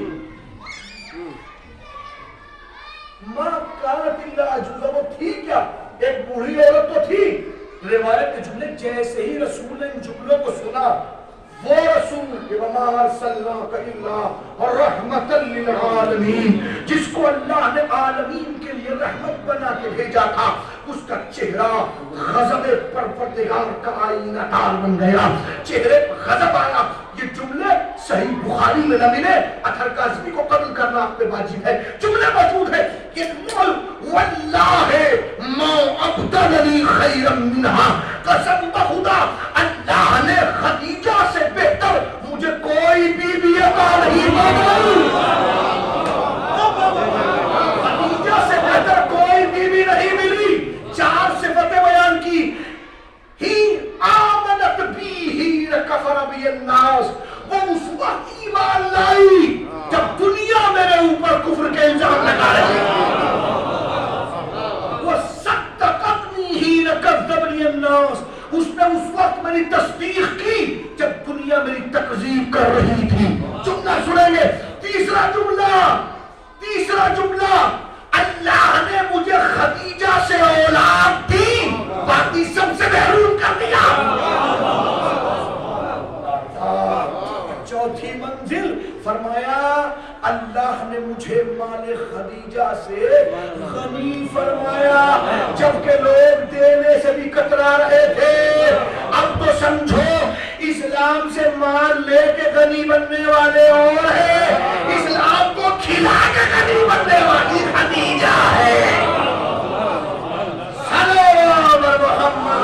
B: ما کانت الا عجوزا، وہ تھی کیا؟ ایک بوڑھی عورت تو تھی. روایت کے جملے جیسے ہی رسول نے ان جملوں کو سنا، وہ رسول وما ارسلناک الا رحمتا للعالمین، جس کو اللہ نے عالمین کے لیے رحمت بنا کے بھیجا تھا، اس کا چہرہ غضب پروردگار کا آئینہ دار بن گیا. چہرے پر غضب آیا. یہ جملے صحیح بخاری میں نہ ملے، اطہر کاظمی کو قتل کرنا آپ پہ واجب ہے. جملے موجود ہے کہ واللہ ما ابدلنی خیرا منہا، قسم بخدا اللہ نے خدیجہ سے بہتر مجھے کوئی بیوی عطا نہیں ملی. خدیجہ سے بہتر کوئی بیوی نہیں ملی. 4 صفتیں بیان کی. ہی آمنت بی ہی کفر بی الناس، وہ اس وقت ایمان لائی جب دنیا میرے اوپر کفر کے الزام لگا رہی ہے. وہ صدقتنی ہی کذبنی الناس، اس نے اس وقت میری تصدیق کی جب دنیا میری تکذیب کر رہی تھی. جملہ سنیں گے. تیسرا جملہ اللہ نے مجھے خدیجہ سے اولاد دی، باقی سب سے محروم کر دیا. چوتھی منزل فرمایا اللہ نے مجھے مال خدیجہ سے غنی فرمایا، جبکہ لوگ دینے سے بھی کترا رہے تھے. اب تو سمجھو اسلام سے مال لے کے غنی بننے والے اور ہیں، اسلام کو کھلا کے غنی بننے والی خدیجہ ہے. سلام محمد.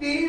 B: 3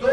B: 2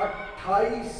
B: 28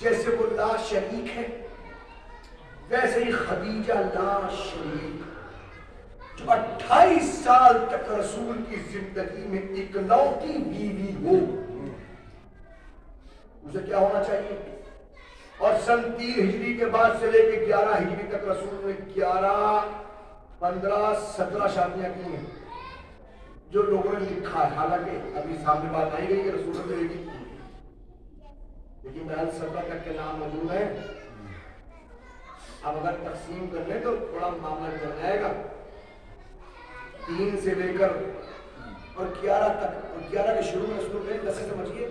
B: جیسے وہ لا شریک ہے ویسے ہی خدیجہ لا شریک جو 28 سال تک رسول کی زندگی میں اکلوتی بیوی ہو، اسے کیا ہونا چاہیے؟ اور سن 3 ہجری کے بعد سے لے کے 11 ہجری تک رسول نے 11 15 17 شادیاں کی ہیں جو لوگوں نے لکھا ہے، حالانکہ ابھی سامنے بات آئی گئی کہ رسول نے کی، لیکن محل 17 تک کے نام موجود ہیں۔ اب اگر تقسیم کر لیں تو تھوڑا معاملہ چل جائے گا، 3 سے لے کر اور 11 تک، اور 11 کے شروع میں رسول نے 10 سے سمجھیے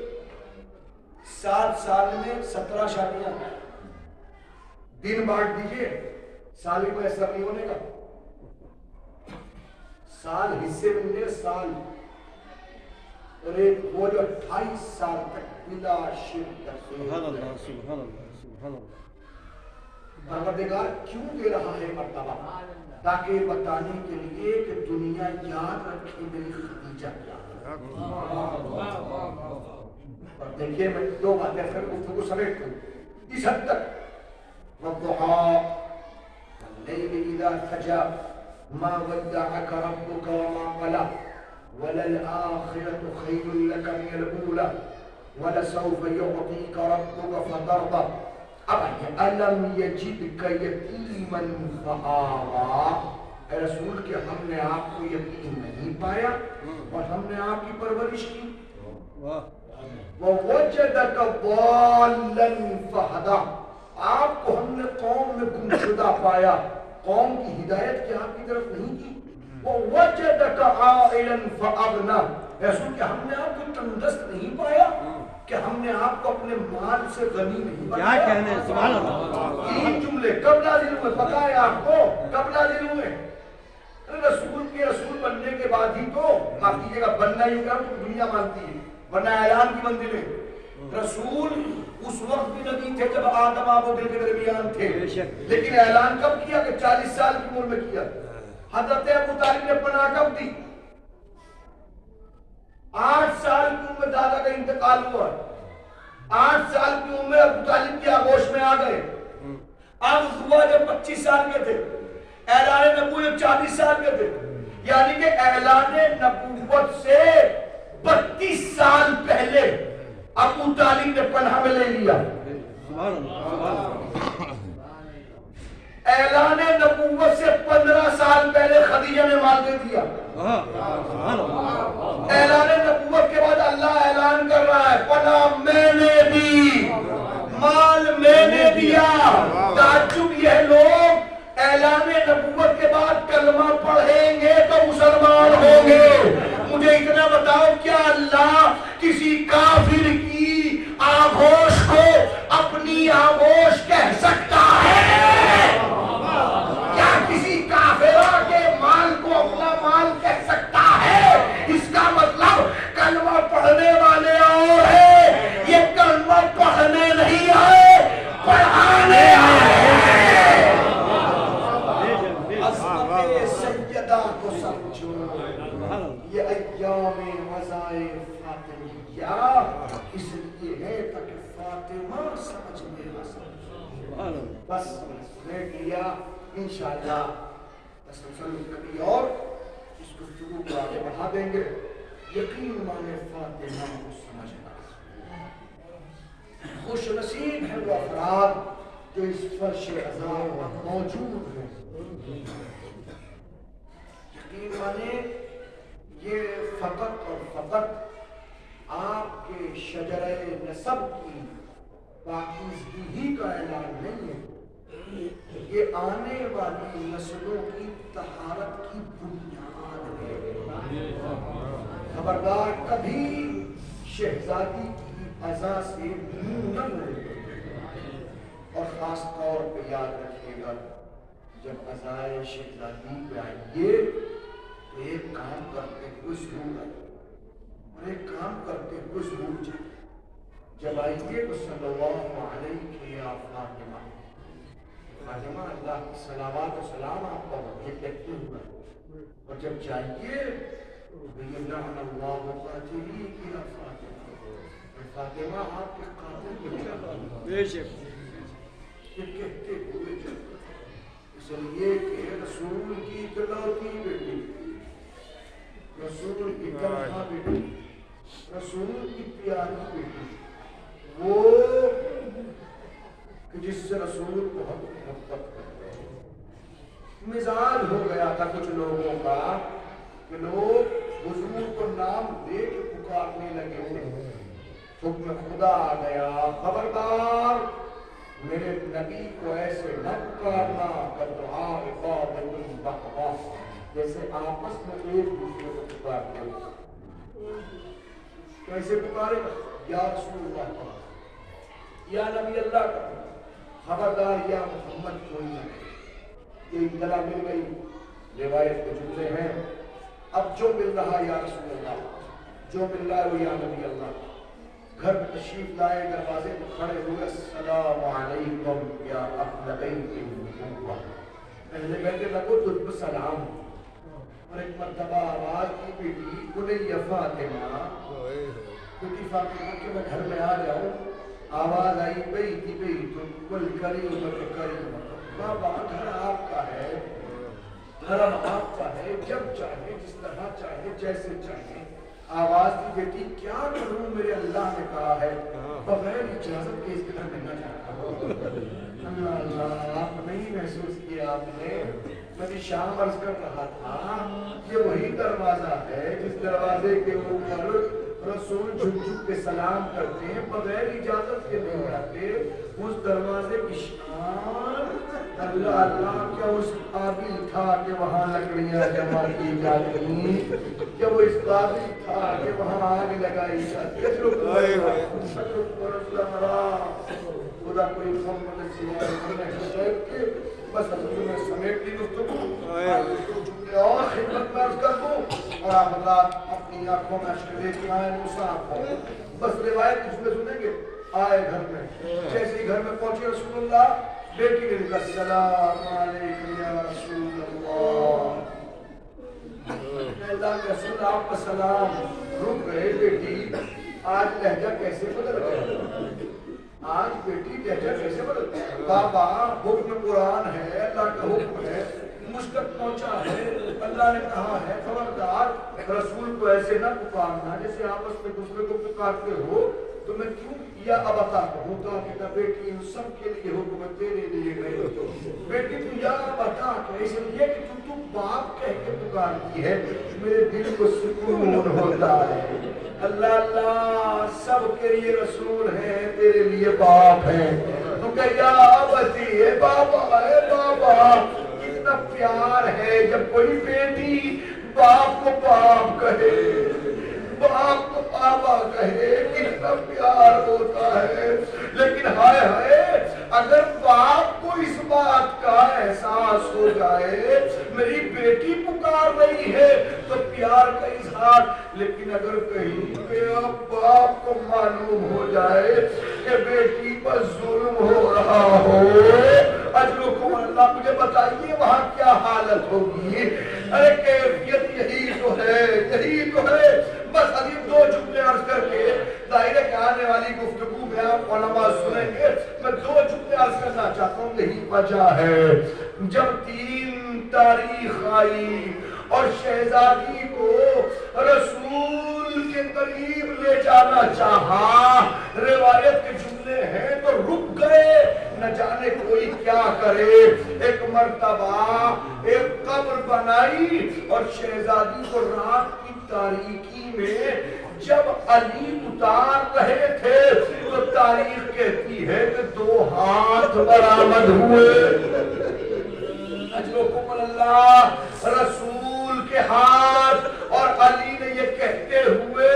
B: 7 سال میں 17 شادیاں، دن بانٹ دیجئے، سال ہی میسر نہیں ہونے کا، سال حصے میں سال، اور ایک وہ جو 28 سال تک بلا شرک
A: سبحان اللہ سبحان اللہ سبحان اللہ۔
B: پروردگار کیوں دے رہا ہے مرتبہ؟ تاکہ بتانے کے لیے کہ دنیا یاد رکھے میری خدیجہ کیا ہے۔ اور دیکھیے میں 2 باتیں پھر گفتگو سمیٹ کروں اس حد تک، والضحیٰ واللیل اذا سجى ما ودعك ربك وما قلى وللآخرة خير لك من الأولى ولسوف يعطيك ربك فترضى۔ اب ألم يجدك يتيما فآوى، اے رسول کہ ہم نے آپ کو یتیم نہیں پایا اور ہم نے آپ کی پرورش کی، وَوَجَدَكَ ضَالًّا فَهَدَى، آپ کو ہم نے قوم میں گمشدہ پایا، قوم کی ہدایت کی آپ کی طرف نہیں کی، وَوَجَدَكَ عَائِلًا فَأَغْنَى، رسول کہ ہم نے آپ کو تندرست نہیں پایا، کہ ہم نے آپ کو اپنے مال سے غنی نہیں بنایا۔
A: کیا کہنے سبحان اللہ۔
B: 3 جملے کب نازل ہوئے پتہ ہے آپ کو؟ کب نازل ہوئے؟ رسول کے رسول بننے کے بعد ہی تو، معاف کیجیے گا بننا ہی ہوگا تو دنیا مانتی ہے، ورنہ اعلان کی منزل ہے۔ رسول اس وقت بھی نبی تھے جب آدم آب و گل کے درمیان تھے، لیکن اعلان کب کیا؟ کہ 40 سال کی عمر میں کیا۔ حضرت ابو طالب نے پناہ کب دی؟ 8 سال کی عمر دادا کا انتقال ہوا، 8 سال کی عمر ابو طالب کی آغوش میں آ گئے۔ اب ہوا جب 25 سال کے تھے، اعلان نبوت 40 سال کے تھے، یعنی کہ اعلان نبوت سے 32 سال پہلے ابو طالب نے پناہ میں لے لیا۔ اعلان نبوت سے 15 سال پہلے خدیجہ نے مال دے دیا۔ اعلان نبوت کے بعد اللہ اعلان کر رہا ہے پناہ میں نے دی، مال میں نے دیا۔ تعجب یہ لوگ اعلان نبوت کے بعد کلمہ پڑھیں گے تو مسلمان ہوں گے۔ مجھے اتنا بتاؤ کیا اللہ کسی کافر کی آغوش کو اپنی آغوش کہہ سکتا ہے؟ کیا کسی کافرہ کے مال کو اپنا مال کہہ سکتا ہے؟ اس کا مطلب کلمہ پڑھنے والے اور ہیں، یہ کلمہ پڑھنے نہیں آئے، پڑھانے آئے۔ عظمت سیدہ کو سمجھو، یہ ایام وظائف فاطمیہ اس لیے ہے تاکہ فاطمہ سمجھ میں آ سکے۔ بس دیکھ لیا انشاءاللہ تسلسل کبھی اور اس گفتگو کو آگے بڑھا دیں گے۔ یقین مانے فاطمہ کو سمجھنا، خوش نصیب ہیں وہ افراد جو اس فرش عزا موجود ہیں۔ یقین مانے یہ فقط اور فقط آپ کے شجرہ نسب کی پاکیزگی ہی کا اعلان نہیں ہے، یہ آنے والی نسلوں کی طہارت کی بنیاد ہے۔ خبردار کبھی شہزادی کی عزا سے منہ نہ موڑے، اور خاص طور پہ یاد رکھیے گا جب عزائے شہزادی پہ آئیے تو ایک کام کرتے ہوئے ضرور آئیے، اور ایک کام کرتے ہوئے ضرور جائے۔ جب آئیے تو صلی اللہ علیہ یا فاطمہ، فاطمہ اللہ کی صلوات و سلام آپ پر یہ کہتے ہوئے، اور جب جائیے تو یہ لعن اللہ قاتلی یا فاطمہ، فاطمہ آپ کے قاتل کو چاہتا
A: بے شک
B: یہ کہتے ہوئے جب اس لیے کہ رسول کی اکلوتی بیٹی رسول کی تنہا بیٹی رسول کی پیاری بیٹی وہ کہ جس سے رسول بہت محبت کرتے ہیں مزاج ہو گیا تھا کچھ لوگوں کا کہ لوگ حضور کو نام دے کے پکارنے لگے تھے حکم خدا آ گیا خبردار میرے نبی کو ایسے نہ پکارنا بدعا عبادت بہوا جیسے آپس میں ایک دوسرے کو پکارتے ہیں کیسے پکارے گا یا رسول اللہ یا نبی اللہ کا خبردار یا محمد کوئی نہ یہ اطلاع مل گئی روایت کے جملے ہیں اب جو مل رہا یا رسول اللہ جو مل رہا ہے وہ یا نبی اللہ گھر میں تشریف لائے دروازے پر کھڑے ہوئے السلام علیکم یا اہل بیت النبوہ پہلے بیٹھے لگو تجھ پر سلام اور ایک مرتبہ آواز کی بیٹی بنی فاطمہ بیٹی فاطمہ کہ میں گھر میں آ جاؤں آواز آئی بیتی بیت والکریمۃ کریمۃ بابا گھر آپ کا ہے حرم آپ کا ہے جب چاہے جس طرح چاہے جیسے چاہے آواز کی بیٹی کیا کروں میرے اللہ نے کہا ہے بغیر اجازت کے اس گھر میں نہ جاتا اللہ اللہ آپ نہیں محسوس کیا آپ نے میں بھی شام عرض کر رہا تھا یہ وہی دروازہ ہے جس دروازے کے اوپر رسول جھک جھک کے سلام کرتے ہیں بغیر اجازت کے نہیں آتے اس دروازے کی شان اللہ اللہ کیا اس قابل تھا کہ وہاں لکڑیاں جمع کی جاتی کیا وہ اس قابل تھا کہ وہاں آگ لگائی جاتی خدا کوئی محمد سیاح بس میں سمیٹ لی گفتگو اور خدمت میں عرض کر دوں اور آپ حضرات اپنی آنکھوں میں اشک لے کے آئے موسیٰ آنکھوں بس روایت کچھ میں سنیں گے آئے گھر میں جیسے ہی گھر میں پہنچے رسول اللہ بیٹی نے کہا السلام علیکم یا رسول اللہ اللہ کے رسول آپ کا سلام رک گئے بیٹی آج لہجہ کیسے بدل گیا آج بیٹی لہجہ کیسے بدل گیا بابا حکم قرآن ہے اللہ کا حکم ہے مشکل پہنچا ہے اللہ نے کہا ہے خبردار رسول کو ایسے نہ پکارنا جیسے آپس میں دوسرے کو پکارتے ہو تو میں کیوں یا ابتا کہوں تو کہ بیٹی ان سب کے لیے حکم تیرے لیے گئی بیٹی تو یا ابتا کہ اس لیے کہ تو باپ کہہ کے پکارتی ہے میرے دل کو سکون ہوتا ہے اللہ اللہ سب کے لیے رسول ہے تیرے لیے باپ ہے تو کہ یا ابتی ہے بابا کتنا پیار ہے جب کوئی بیٹی باپ کو باپ کہے باپ کو بابا کہے کتنا پیار ہوتا ہے لیکن ہائے ہائے اگر باپ کو اس بات کا احساس ہو جائے میری بیٹی پکار رہی ہے تو پیار کا اظہار لیکن اگر کہیں پہ باپ کو معلوم ہو جائے کہ بیٹی پر ظلم ہو رہا ہو اجرکم اللہ مجھے بتائیے وہاں کیا حالت ہوگی ارے کیفیت یہی تو ہے بس ابھی دو جملے عرض کر کے ظاہر ہے آنے والی گفتگو میں آپ علماء سنیں گے میں دو جملے عرض کرنا چاہتا ہوں یہی وجہ ہے جب 3 تاریخ آئی اور شہزادی کو رسول کے قریب لے جانا چاہا روایت کے جملے ہیں تو رک گئے نہ جانے کوئی کیا کرے ایک مرتبہ ایک قبر بنائی اور شہزادی کو رات کی تاریکی میں جب علی اتار رہے تھے تو تاریخ کہتی ہے کہ 2 ہاتھ برآمد ہوئے اجرکم اللہ رسول کے ہاتھ اور علی نے یہ کہتے ہوئے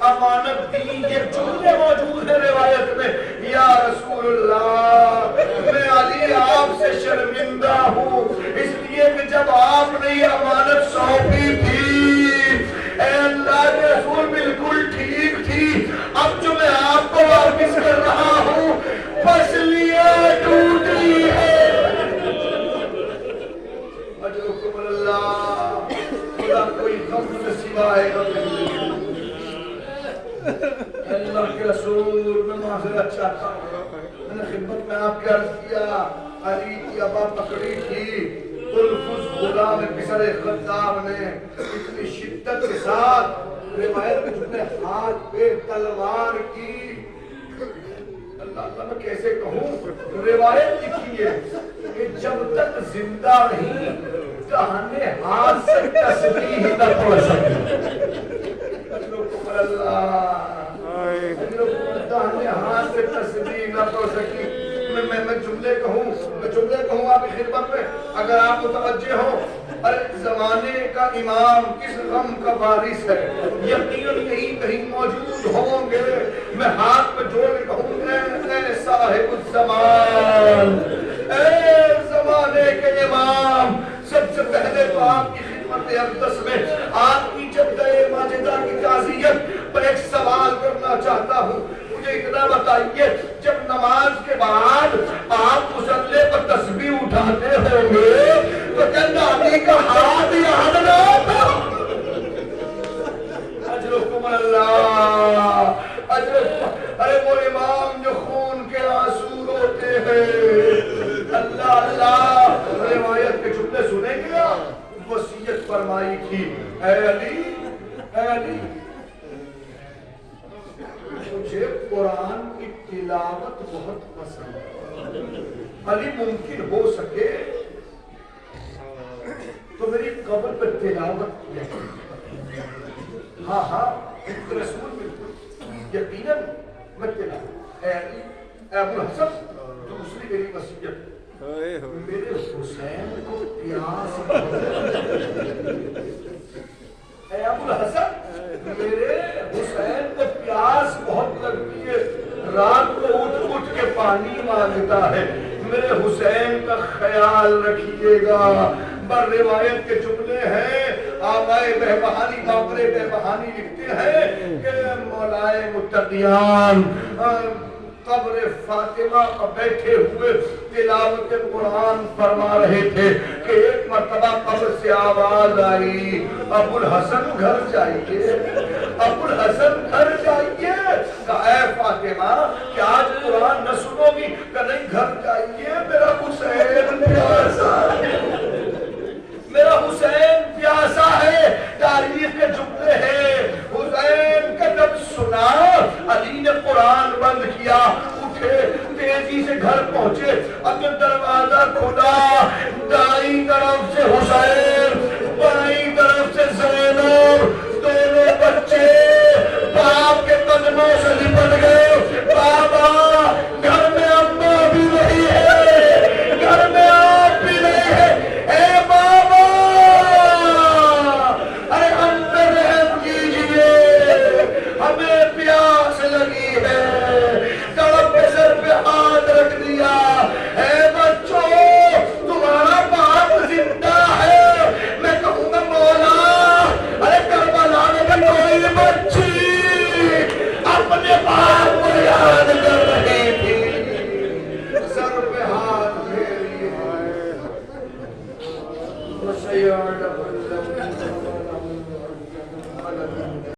B: امانت دی یہ جملے موجود ہیں روایت میں یا رسول اللہ میں علی آپ سے شرمندہ ہوں اس لیے کہ جب آپ نے یہ امانت سونپی تھی اے اللہ کے رسول بالکل ٹھیک تھی اب جو میں آپ کو واپس کر رہا ہوں پسلیاں ٹوٹی ہے اجرکم اللہ خدا کوئی غم سے سوائے اللہ کے رسول چاہتا ہوں. میں نے خدمت میں آپ کے عرض کیا علی کی ابا پکڑی تھی الفظ غلام پسر خطاب نے اتنی شدت کے ساتھ روایت میں ہاتھ پہ تلوار کی. اللہ میں کیسے کہوں روایت لکھی ہے کہ جب تک زندہ رہی دہنے ہاتھ سے تسبیح نہ پڑھ سکی. دہنے ہاتھ سے تسبیح نہ پڑھ سکی. میں جملے کہوں آپ کی خدمت میں اگر آپ متوجہ ہو. ارے زمانے کا امام کس غم کا بارش ہے یقیناً یہی کہیں موجود ہوں گے. میں ہاتھ پہ جوڑ کے کہوں اے صاحب الزمان اے زمانے کے امام. سب سے پہلے تو آپ کی خدمت اقدس میں آپ کی جدہ ماجدہ کی تعزیت پر ایک سوال کرنا چاہتا ہوں. مجھے اتنا بتائیے جب نماز کے بعد آپ مصلی پر تسبیح اٹھاتے ہوں گے تو کیا نانی کا ہاتھ یاد نہ آتا؟ اجرکم اللہ ارے وہ امام جو خون کے آنسو روتے ہیں. اللہ اللہ روایت کے جملے سنیں گے آپ. وصیت فرمائی تھی اے علی مجھے قرآن کی تلاوت بہت پسند ہے. علی ممکن ہو سکے تو میری قبر پر تلاوت کیا. ہاں رسول بالکل یقیناً میں تلاوت. اے علی اے ابو الحسن دوسری میری وصیت میرے حسین کو پیاس اے ابو الحسن میرے حسین کو پیاس بہت لگتی ہے. رات کو اٹھ کے پانی مانگتا ہے. میرے حسین کا خیال رکھیے گا. بر روایت کے جملے ہیں آبائے بہبہانی باقر بہبہانی لکھتے ہیں کہ مولائے متقیان قبر فاطمہ پر بیٹھے ہوئے تلاوت قرآن فرما رہے تھے کہ ایک مرتبہ قبر سے آواز آئی ابو الحسن گھر جائیے ابو الحسن گھر جائیے. کہا اے فاطمہ کہ آج قرآن نہ سنو گی کہ نہیں گھر جائیے.